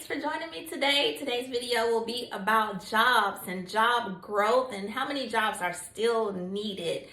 for joining me today. Today's video will be about jobs and job growth and how many jobs are still needed.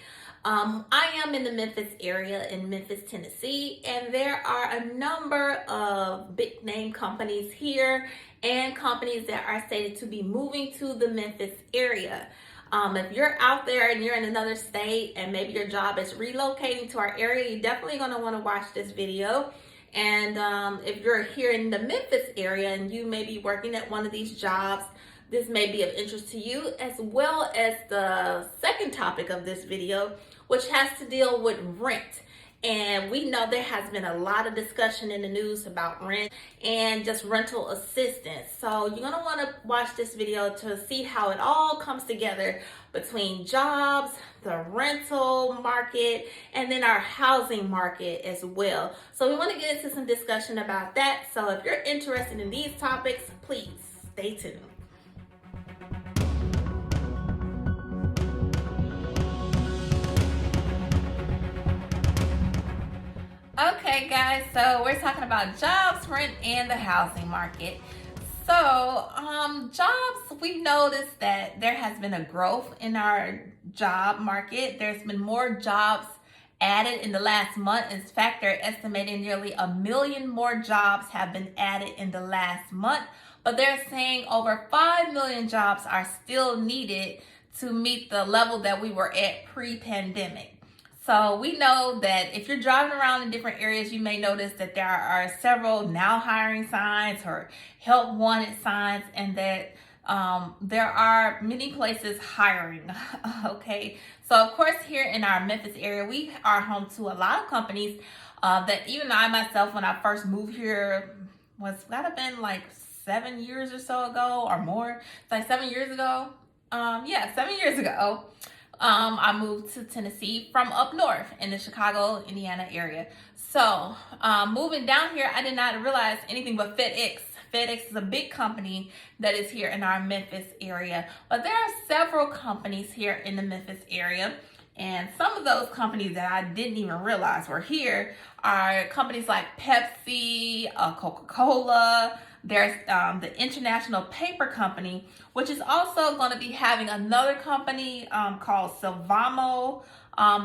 I am in the Memphis area in Memphis, Tennessee, and there are a number of big name companies here and companies that are stated to be moving to the Memphis area. If you're out there and you're in another state and maybe your job is relocating to our area, you're definitely going to want to watch this video. And if you're here in the Memphis area and you may be working at one of these jobs, this may be of interest to you, as well as the second topic of this video, which has to deal with rent. And we know there has been a lot of discussion in the news about rent and just rental assistance. So you're going to want to watch this video to see how it all comes together between jobs, the rental market, and then our housing market as well. So we want to get into some discussion about that. So if you're interested in these topics, please stay tuned. Okay guys, so we're talking about jobs, rent, and the housing market. So jobs, we've noticed that there has been a growth in our job market. There's been more jobs added in the last month. In fact, they're estimating nearly 1 million more jobs have been added in the last month, but they're saying over 5 million jobs are still needed to meet the level that we were at pre-pandemic. So we know that if you're driving around in different areas, you may notice that there are several now hiring signs or help wanted signs, and that there are many places hiring. Okay, so of course here in our Memphis area, we are home to a lot of companies that even I myself, when I first moved here, gotta been like 7 years or so ago or more. It's like 7 years ago. 7 years ago. I moved to Tennessee from up north in the Chicago, Indiana area. So moving down here, I did not realize anything but FedEx. FedEx is a big company that is here in our Memphis area. But there are several companies here in the Memphis area. And some of those companies that I didn't even realize were here are companies like Pepsi, Coca-Cola. There's the International Paper Company, which is also going to be having another company called Silvamo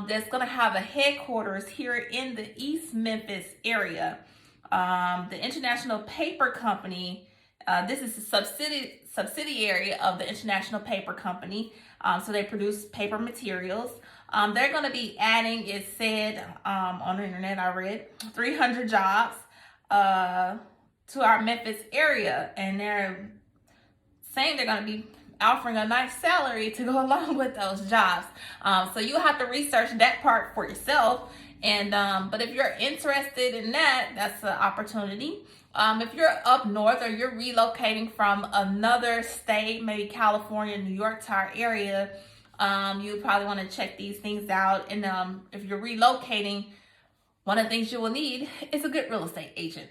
that's going to have a headquarters here in the East Memphis area. The International Paper Company, this is a subsidiary of the International Paper Company, so they produce paper materials. They're going to be adding, it said on the internet, I read, 300 jobs to our Memphis area, and they're saying they're going to be offering a nice salary to go along with those jobs. So you'll have to research that part for yourself. And but if you're interested in that, that's an opportunity. If you're up north or you're relocating from another state, maybe California, New York to our area, you probably want to check these things out. And if you're relocating, one of the things you will need is a good real estate agent.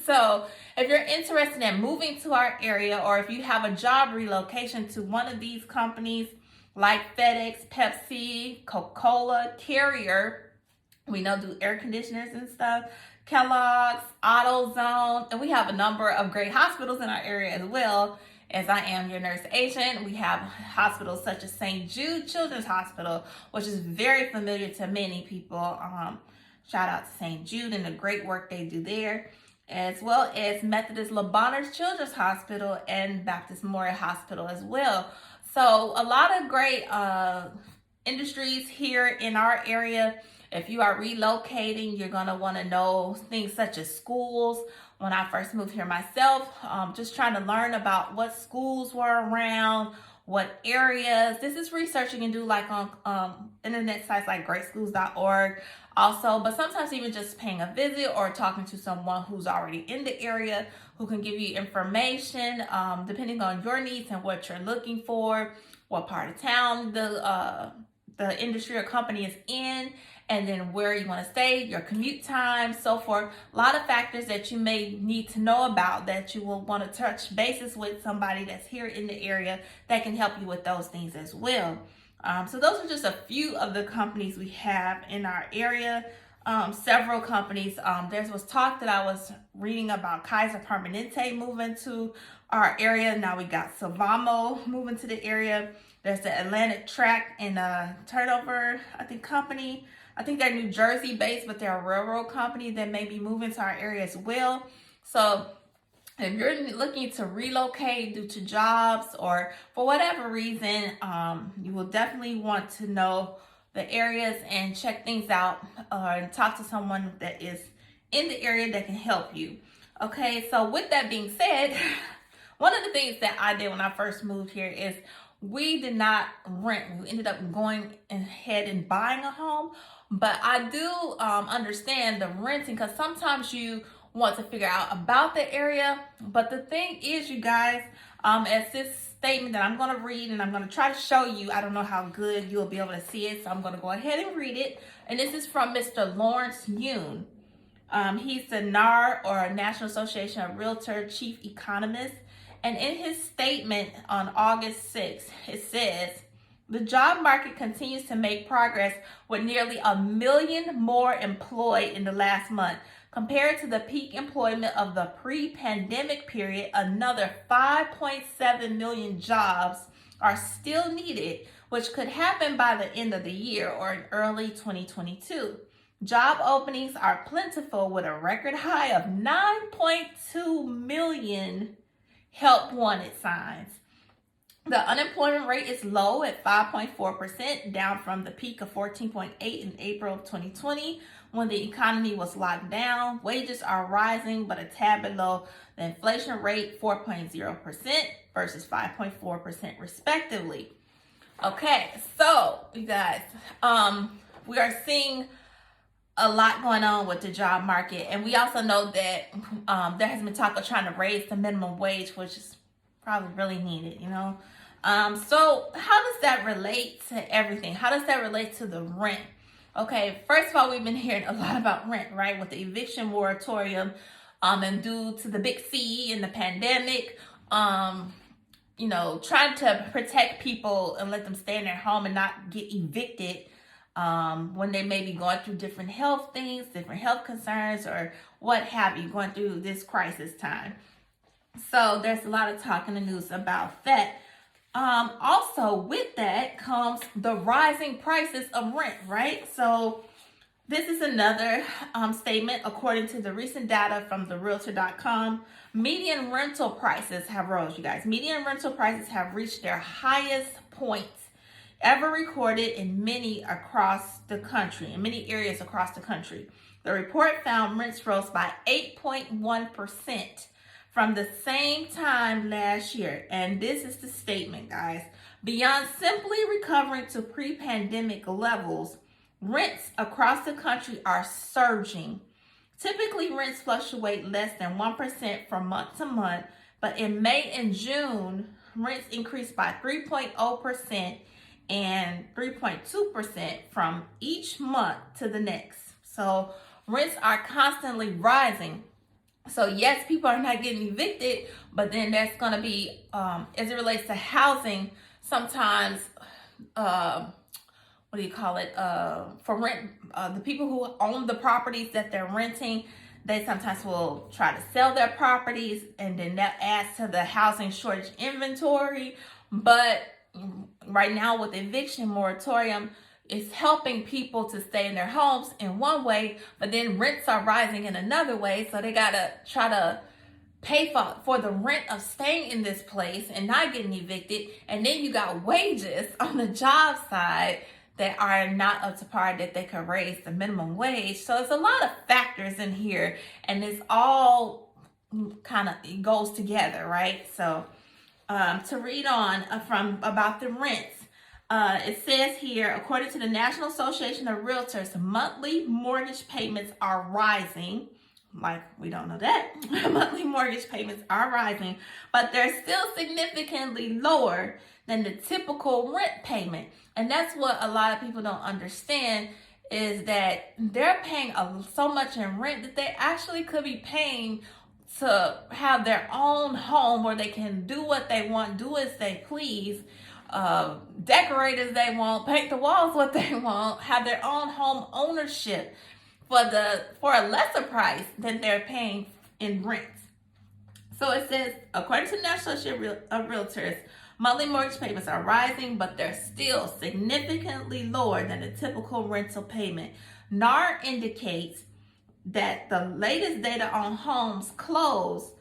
So if you're interested in moving to our area, or if you have a job relocation to one of these companies like FedEx, Pepsi, Coca-Cola, Carrier, we know do air conditioners and stuff, Kellogg's, AutoZone, and we have a number of great hospitals in our area as well. As I am your nurse agent, we have hospitals such as St. Jude Children's Hospital, which is very familiar to many people. Shout out to St. Jude and the great work they do there, as well as Methodist Le Bonheur Children's Hospital and Baptist Memorial Hospital as well. So a lot of great industries here in our area. If you are relocating, you're going to want to know things such as schools. When I first moved here myself, just trying to learn about what schools were around, what areas. This is research you can do like on internet sites like greatschools.org also, but sometimes even just paying a visit or talking to someone who's already in the area who can give you information depending on your needs and what you're looking for, what part of town the industry or company is in, and then where you want to stay, your commute time, so forth. A lot of factors that you may need to know about that you will want to touch bases with somebody that's here in the area that can help you with those things as well. So those are just a few of the companies we have in our area. several companies. There was talk that I was reading about Kaiser Permanente moving to our area. Now we got Savamo moving to the area. There's the Atlantic Track and Turnover, I think, company. I think they're New Jersey based, but they're a railroad company that may be moving to our area as well. So if you're looking to relocate due to jobs or for whatever reason, you will definitely want to know the areas and check things out, and talk to someone that is in the area that can help you. Okay, so with that being said, one of the things that I did when I first moved here is we did not rent. We ended up going ahead and buying a home, but I do understand the renting, because sometimes you want to figure out about the area. But the thing is, you guys, as this statement that I'm going to read and I'm going to try to show you, I don't know how good you'll be able to see it, so I'm going to go ahead and read it. And this is from Mr. Lawrence Yoon. He's the NAR, or National Association of Realtor Chief Economist. And in his statement on August 6th, it says, the job market continues to make progress with nearly 1 million more employed in the last month. Compared to the peak employment of the pre-pandemic period, another 5.7 million jobs are still needed, which could happen by the end of the year or in early 2022. Job openings are plentiful, with a record high of 9.2 million help wanted signs. The unemployment rate is low at 5.4%, down from the peak of 14.8% in April of 2020 when the economy was locked down. Wages are rising, but a tad below the inflation rate, 4.0% versus 5.4% respectively. Okay, so you guys, we are seeing a lot going on with the job market, and we also know that there has been talk of trying to raise the minimum wage, which is probably really needed, you know. So how does that relate to everything? How does that relate to the rent? Okay, first of all, we've been hearing a lot about rent, right? With the eviction moratorium, and due to the big C and the pandemic, you know, trying to protect people and let them stay in their home and not get evicted when they may be going through different health things, different health concerns, or what have you, going through this crisis time. So there's a lot of talk in the news about that. Also with that comes the rising prices of rent, right? So this is another statement. According to the recent data from the realtor.com, median rental prices have rose, you guys. Median rental prices have reached their highest point ever recorded in many areas across the country. The report found rents rose by 8.1% from the same time last year. And this is the statement, guys. Beyond simply recovering to pre-pandemic levels, rents across the country are surging. Typically, rents fluctuate less than 1% from month to month, but in May and June, rents increased by 3.0% and 3.2% from each month to the next. So rents are constantly rising. So yes, people are not getting evicted, but then there's going to be, as it relates to housing, sometimes, for rent, the people who own the properties that they're renting, they sometimes will try to sell their properties, and then that adds to the housing shortage inventory. But right now with eviction moratorium, it's helping people to stay in their homes in one way, but then rents are rising in another way. So they got to try to pay for the rent of staying in this place and not getting evicted. And then you got wages on the job side that are not up to par, that they could raise the minimum wage. So it's a lot of factors in here, and it's all it goes together, right? So to read on from about the rents, it says here, according to the National Association of Realtors, monthly mortgage payments are rising. Like, we don't know that. Monthly mortgage payments are rising, but they're still significantly lower than the typical rent payment. And that's what a lot of people don't understand, is that they're paying so much in rent that they actually could be paying to have their own home where they can do what they want, do as they please, decorate as they want, paint the walls what they want, have their own home ownership for a lesser price than they're paying in rent. So it says, according to the National Association of Realtors, monthly mortgage payments are rising, but they're still significantly lower than the typical rental payment. NAR indicates that the latest data on homes closed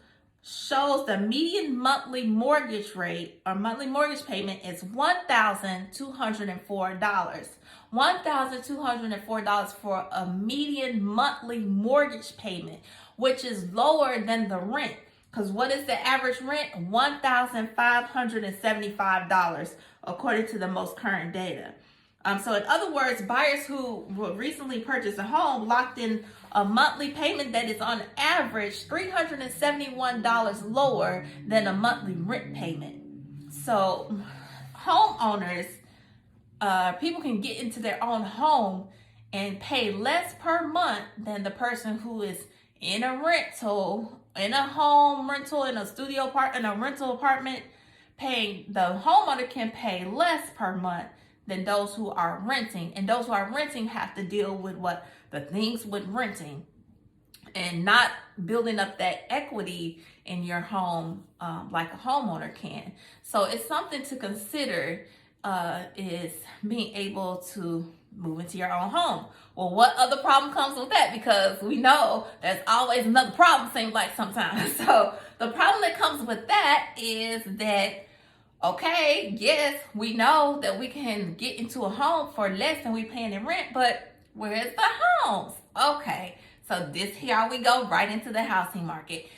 shows the median monthly mortgage rate or monthly mortgage payment is $1,204. $1,204 for a median monthly mortgage payment, which is lower than the rent. Because what is the average rent? $1,575, according to the most current data. So in other words, buyers who recently purchased a home locked in a monthly payment that is on average $371 lower than a monthly rent payment. So homeowners, people can get into their own home and pay less per month than the person who is in a rental, in a home rental, in a studio part, in a rental apartment. The homeowner can pay less per month than those who are renting. And those who are renting have to deal with what the things with renting and not building up that equity in your home like a homeowner can. So it's something to consider, is being able to move into your own home. Well, what other problem comes with that? Because we know there's always another problem, seems like sometimes. So the problem that comes with that is that, okay, yes, we know that we can get into a home for less than we paying in rent, but where's the homes? Okay, so here we go right into the housing market.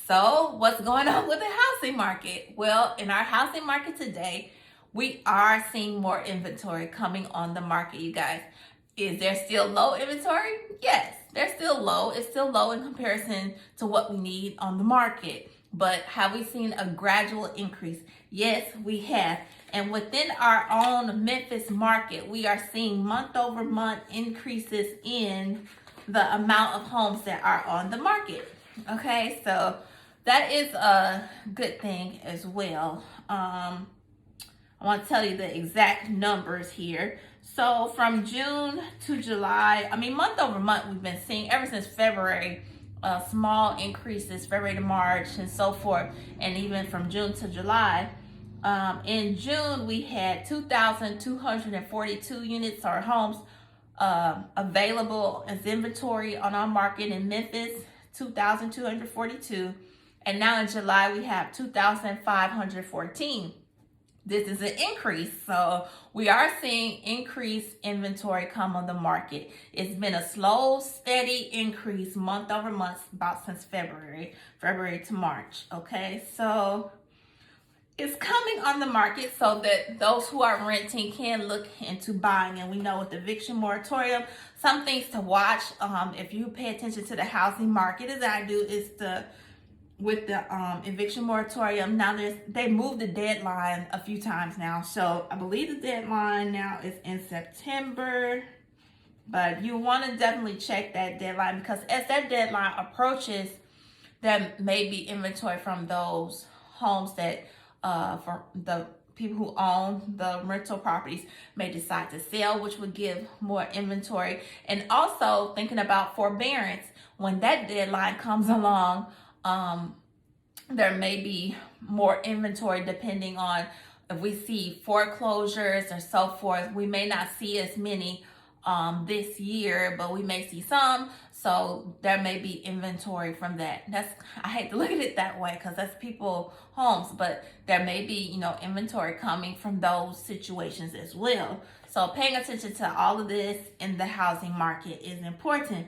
So what's going on with the housing market? Well, in our housing market today, we are seeing more inventory coming on the market, you guys. Is there still low inventory? Yes, they're still low. It's still low in comparison to what we need on the market. But have we seen a gradual increase? Yes, we have. And within our own Memphis market, we are seeing month over month increases in the amount of homes that are on the market. Okay, so that is a good thing as well. I want to tell you the exact numbers here. So from June to July, month over month, we've been seeing ever since February, small increases, February to March and so forth, and even from June to July. In June, we had 2,242 units or homes available as inventory on our market in Memphis, 2,242. And now in July, we have 2,514. This is an increase. So we are seeing increased inventory come on the market. It's been a slow, steady increase month over month about since February to March. Okay, so it's coming on the market so that those who are renting can look into buying. And we know with the eviction moratorium, some things to watch. If you pay attention to the housing market, as I do, is with the eviction moratorium. Now they moved the deadline a few times now. So I believe the deadline now is in September. But you want to definitely check that deadline, because as that deadline approaches, there may be inventory from those homes that for the people who own the rental properties may decide to sell, which would give more inventory. And also thinking about forbearance, when that deadline comes along, there may be more inventory depending on if we see foreclosures or so forth. We may not see as many this year, but we may see some. So there may be inventory from that. I hate to look at it that way because that's people homes, but there may be, inventory coming from those situations as well. So paying attention to all of this in the housing market is important.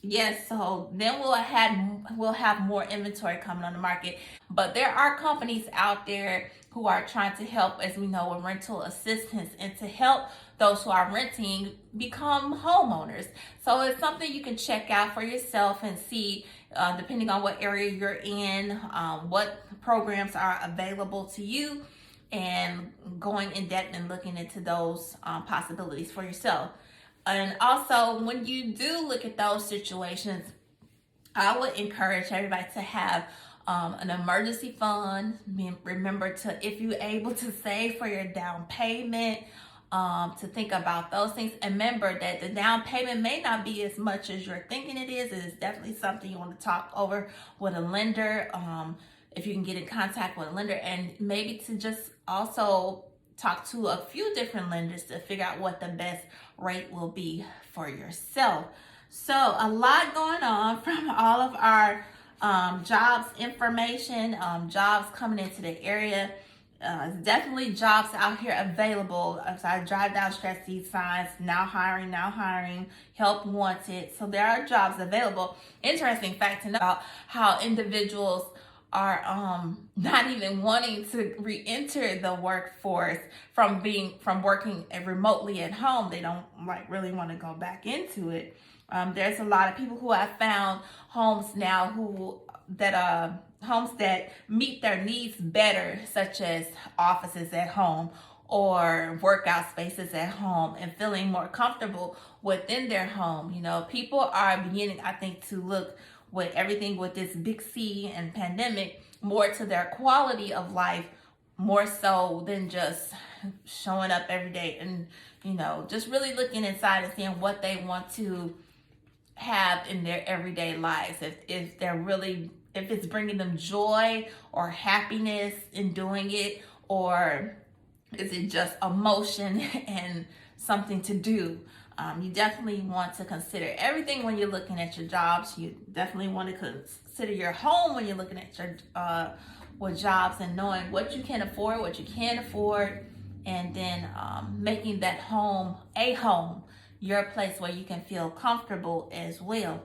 Yes, so then we'll have more inventory coming on the market. But there are companies out there who are trying to help, as we know, with rental assistance and to help those who are renting become homeowners. So it's something you can check out for yourself and see, depending on what area you're in, what programs are available to you, and going in depth and looking into those possibilities for yourself. And also, when you do look at those situations, I would encourage everybody to have an emergency fund. Remember to, if you're able to save for your down payment, to think about those things. And remember that the down payment may not be as much as you're thinking it is. It is definitely something you want to talk over with a lender, if you can get in contact with a lender, and maybe to just also talk to a few different lenders to figure out what the best rate will be for yourself. So a lot going on from all of our jobs information, jobs coming into the area. Definitely jobs out here available. As I drive down stress these signs, now hiring, help wanted. So there are jobs available. Interesting fact to know about how individuals are not even wanting to re-enter the workforce from working remotely at home. They don't really want to go back into it. There's a lot of people who have found homes now homes that meet their needs better, such as offices at home or workout spaces at home, and feeling more comfortable within their home. People are beginning, I think, to look with everything with this big C and pandemic more to their quality of life, more so than just showing up every day and, just really looking inside and seeing what they want to have in their everyday lives. If it's bringing them joy or happiness in doing it, or is it just emotion and something to do? You definitely want to consider everything when you're looking at your jobs. You definitely want to consider your home when you're looking at your with jobs, and knowing what you can afford, what you can't afford, and then making that home a home, your place where you can feel comfortable as well.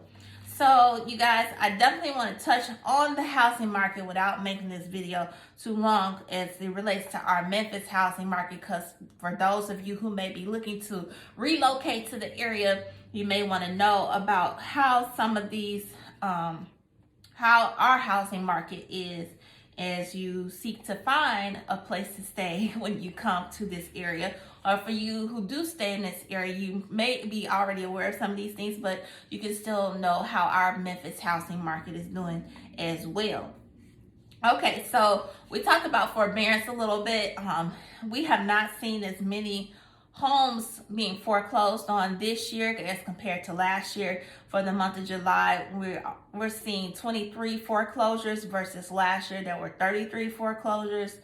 So you guys, I definitely want to touch on the housing market without making this video too long as it relates to our Memphis housing market, because for those of you who may be looking to relocate to the area, you may want to know about how some of these, how our housing market is as you seek to find a place to stay when you come to this area. Or for you who do stay in this area, you may be already aware of some of these things, but you can still know how our Memphis housing market is doing as well. Okay, so we talked about forbearance a little bit. We have not seen as many homes being foreclosed on this year as compared to last year. For the month of July, we're seeing 23 foreclosures versus last year there were 33 foreclosures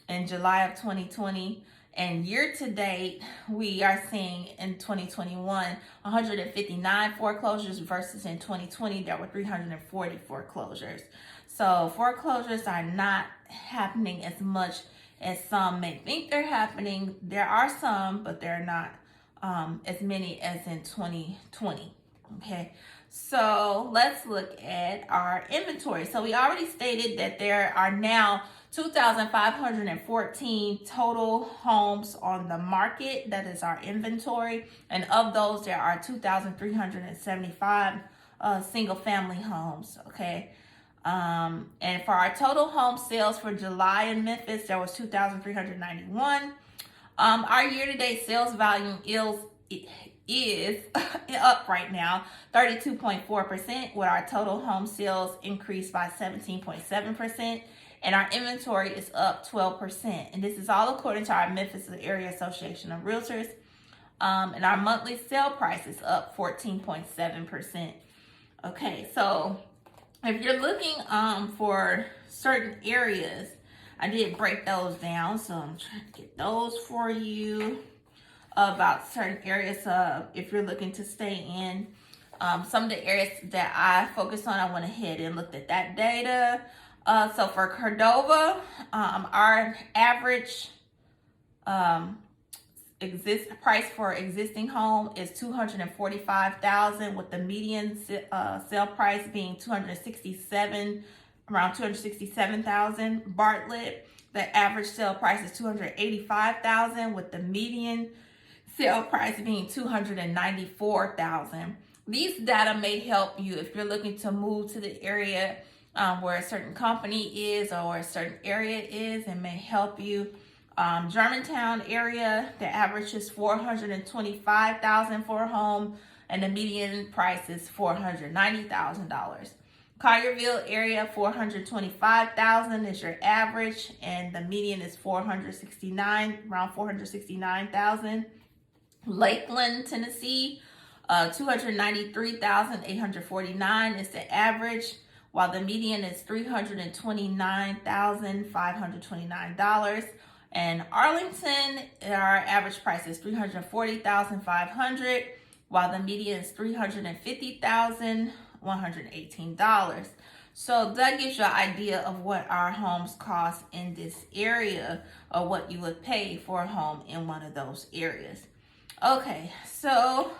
in July of 2020. And year to date, we are seeing in 2021 159 foreclosures versus in 2020 there were 340 foreclosures. So foreclosures are not happening as much as some may think they're happening. There are some, but they're not as many as in 2020. Okay, so let's look at our inventory. So we already stated that there are now 2,514 total homes on the market. That is our inventory. And of those, there are 2,375 single family homes. Okay. And for our total home sales for July in Memphis, there was 2,391. Our year-to-date sales volume is up right now 32.4%, with our total home sales increased by 17.7%, and our inventory is up 12%. And this is all according to our Memphis Area Association of Realtors. And our monthly sale price is up 14.7%. Okay, so if you're looking for certain areas, I did break those down, so I'm trying to get those for you about certain areas. If you're looking to stay in some of the areas that I focused on, I went ahead and looked at that data. So for Cordova, our average price for existing home is $245,000, with the median sale price being around $267,000. Bartlett, the average sale price is $285,000, with the median sale price being $294,000. These data may help you if you're looking to move to the area where a certain company is or a certain area is. It may help you. Germantown area, the average is $425,000 for a home, and the median price is $490,000. Collierville area, 425,000 is your average, and the median is 469, around 469,000. Lakeland, Tennessee, 293,849 is the average, while the median is $329,529. And Arlington, our average price is $340,500, while the median is $350,118. So that gives you an idea of what our homes cost in this area, or what you would pay for a home in one of those areas. Okay, so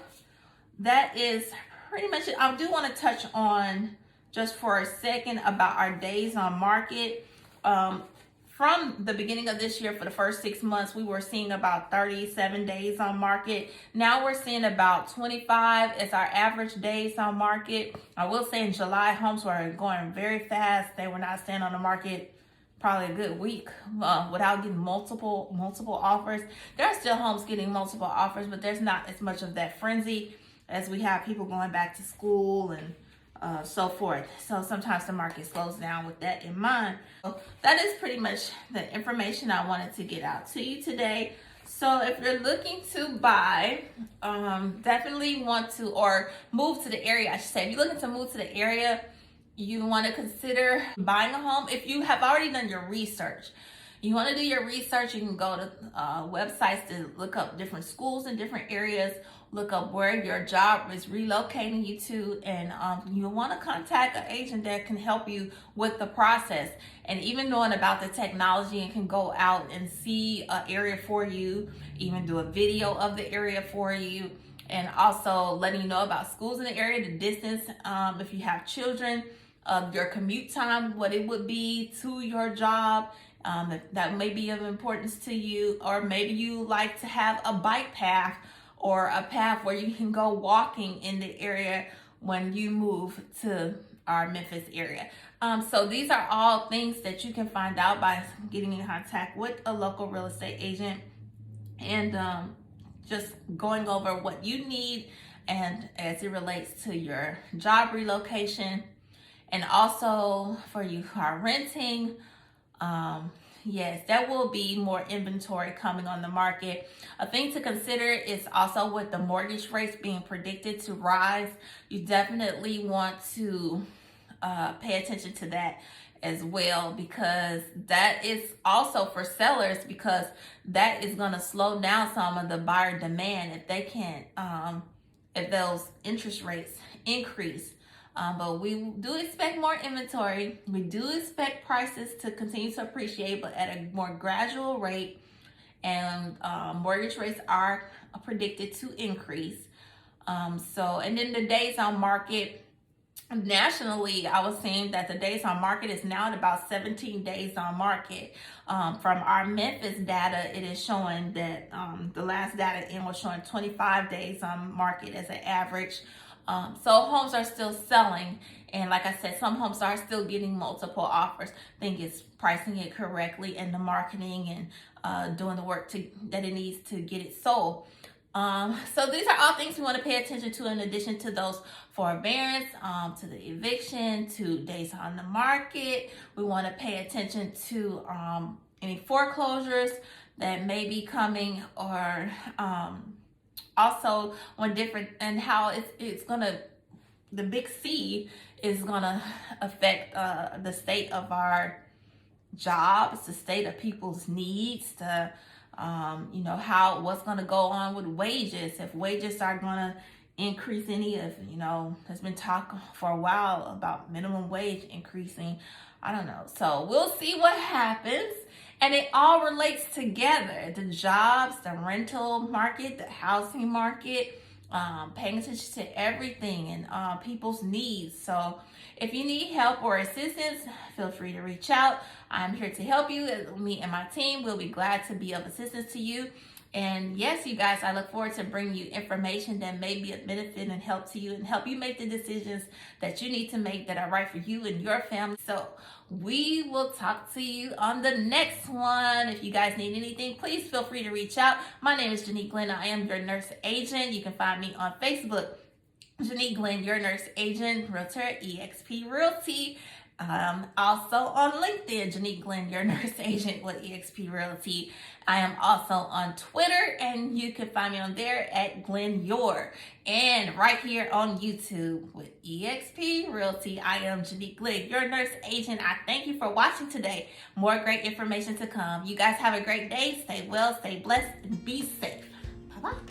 that is pretty much it. I do want to touch on just for a second about our days on market. From the beginning of this year, for the first 6 months, we were seeing about 37 days on market. Now we're seeing about 25 as our average days on market. I will say in July, homes were going very fast. They were not staying on the market probably a good week without getting multiple offers. There are still homes getting multiple offers, but there's not as much of that frenzy as we have people going back to school and so forth. So sometimes the market slows down with that in mind. So that is pretty much the information I wanted to get out to you today. So if you're looking to buy, definitely want to, or move to the area, I should say. If you're looking to move to the area, you want to consider buying a home. If you have already done your research, you want to do your research, you can go to websites to look up different schools in different areas, look up where your job is relocating you to, and you want to contact an agent that can help you with the process. And even knowing about the technology, and can go out and see an area for you, even do a video of the area for you, and also letting you know about schools in the area, the distance, if you have children, your commute time, what it would be to your job. That may be of importance to you, or maybe you like to have a bike path or a path where you can go walking in the area when you move to our Memphis area. So these are all things that you can find out by getting in contact with a local real estate agent, and just going over what you need, and as it relates to your job relocation, and also for you who are renting. Yes, there will be more inventory coming on the market. A thing to consider is also with the mortgage rates being predicted to rise. You definitely want to pay attention to that as well, because that is also for sellers, because that is going to slow down some of the buyer demand if they can't, if those interest rates increase. But we do expect more inventory. We do expect prices to continue to appreciate, but at a more gradual rate. And mortgage rates are predicted to increase. And then the days on market nationally, I was seeing that the days on market is now at about 17 days on market. From our Memphis data, it is showing that the last data in was showing 25 days on market as an average. So homes are still selling, and like I said, some homes are still getting multiple offers. I think it's pricing it correctly, and the marketing, and doing the work that it needs to get it sold. So these are all things we want to pay attention to, in addition to those forbearance, to the eviction, to days on the market. We want to pay attention to any foreclosures that may be coming, or also when different, and how it's gonna, the big C is gonna affect the state of our jobs, the state of people's needs, the what's gonna go on with wages, if wages are gonna increase any of, there's been talk for a while about minimum wage increasing. I don't know. So we'll see what happens. And it all relates together. The jobs, the rental market, the housing market, paying attention to everything, and people's needs. So if you need help or assistance, feel free to reach out. I'm here to help you. Me and my team will be glad to be of assistance to you. And yes, you guys, I look forward to bringing you information that may be of benefit and help to you, and help you make the decisions that you need to make that are right for you and your family. So we will talk to you on the next one. If you guys need anything, please feel free to reach out. My name is Genique. I am your nurse agent. You can find me on Facebook, Genique Glenn, your nurse agent, realtor at eXp Realty. Also on LinkedIn, Genique Glenn, your nurse agent with eXp Realty. I am also on Twitter, and you can find me on there at Glenn Your. And right here on YouTube with eXp Realty, I am Genique Glenn, your nurse agent. I thank you for watching today. More great information to come. You guys have a great day. Stay well, stay blessed, and be safe. Bye-bye.